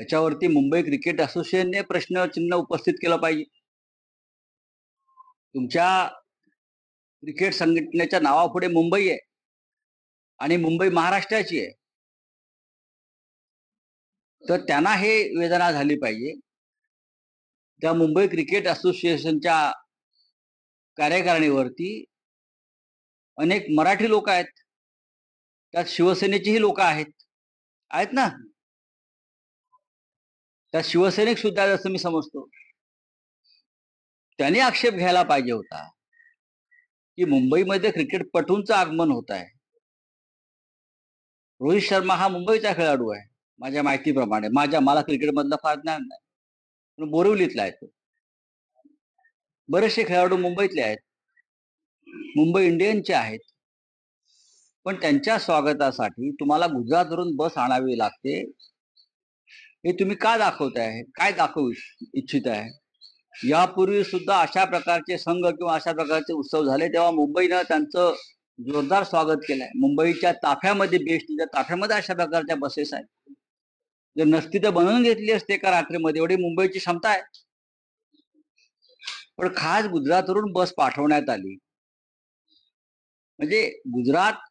याच्यावरती मुंबई क्रिकेट असोसिएशनने प्रश्नचिन्ह उपस्थित केलं पाहिजे. तुमच्या क्रिकेट संघटनेच्या नावापुढे मुंबई आहे आणि मुंबई महाराष्ट्राची आहे, तर त्यांना हे वेदना झाली पाहिजे. त्या मुंबई क्रिकेट असोसिएशनच्या कार्यकारिणीवरती अनेक मराठी लोक आहेत, त्यात शिवसेनेचीही लोक आहेत ना. त्या शिवसैनिक सुद्धा जसं मी समजतो, त्यांनी आक्षेप घ्यायला पाहिजे होता की मुंबईमध्ये क्रिकेटपटूंचं आगमन होत आहे. रोहित शर्मा हा मुंबईचा खेळाडू आहे माझ्या माहितीप्रमाणे. मला क्रिकेटमधलं फार ज्ञान नाही, पण बोरिवलीतला आहे तो. बरेचसे खेळाडू मुंबईतले आहेत, मुंबई इंडियन्सचे आहेत, पण त्यांच्या स्वागतासाठी तुम्हाला गुजरातवरून बस आणावी लागते. हे तुम्ही का दाखवताय? काय दाखवू इच्छित आहे? यापूर्वी सुद्धा अशा प्रकारचे संघ किंवा अशा प्रकारचे उत्सव झाले तेव्हा मुंबईनं त्यांचं जोरदार स्वागत केलंय. मुंबईच्या ताफ्यामध्ये, बीएसटीच्या ताफ्यामध्ये अशा प्रकारच्या बसेस आहेत. जर नसती तर बनवून घेतली असते का रात्रीमध्ये? एवढी मुंबईची क्षमता आहे. पण खास गुजरातवरून बस पाठवण्यात आली. म्हणजे गुजरात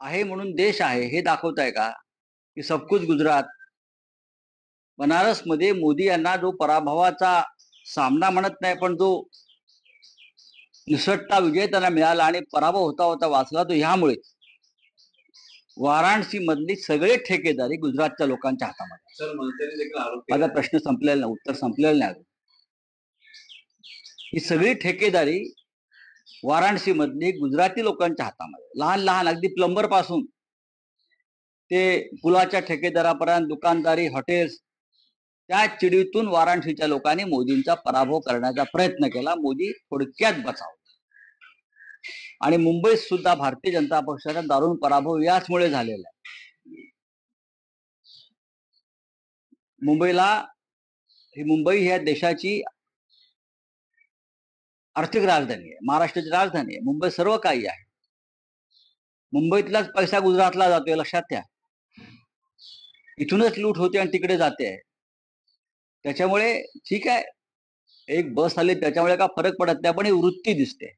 आहे म्हणून देश आहे हे दाखवताय का? की सबकुच गुजरात. बनारसमध्ये मोदी यांना जो पराभवाचा सामना म्हणत नाही, पण जो निसटता विजय त्यांना मिळाला आणि पराभव होता होता वाचला, तो ह्यामुळे वाराणसी मधली सगळे ठेकेदारी गुजरातच्या लोकांच्या हातामध्ये. माझा प्रश्न संपलेला नाही, उत्तर संपलेलं नाही. ही सगळी ठेकेदारी वाराणसी मधली गुजराती लोकांच्या हातामध्ये. लहान लहान अगदी प्लंबर पासून ते पुलाच्या ठेकेदारापर्यंत दुकानदारी, हॉटेल्स, त्या चिडीतून वाराणसीच्या लोकांनी मोदींचा पराभव करण्याचा प्रयत्न केला. मोदी थोडक्यात बचावले आणि मुंबईत सुद्धा भारतीय जनता पक्षाचा दारुण पराभव याचमुळे झालेला आहे. मुंबई ह्या देशाची आर्थिक राजधानी आहे, महाराष्ट्राची राजधानी आहे. मुंबई सर्व काही आहे. मुंबईतलाच पैसा गुजरातला जातोय, लक्षात ठेवा. इथूनच लूट होते आणि तिकडे जाते. त्याच्यामुळे ठीक आहे, एक बस आली त्याच्यामुळे का फरक पडत नाही, पण ही वृत्ती दिसते.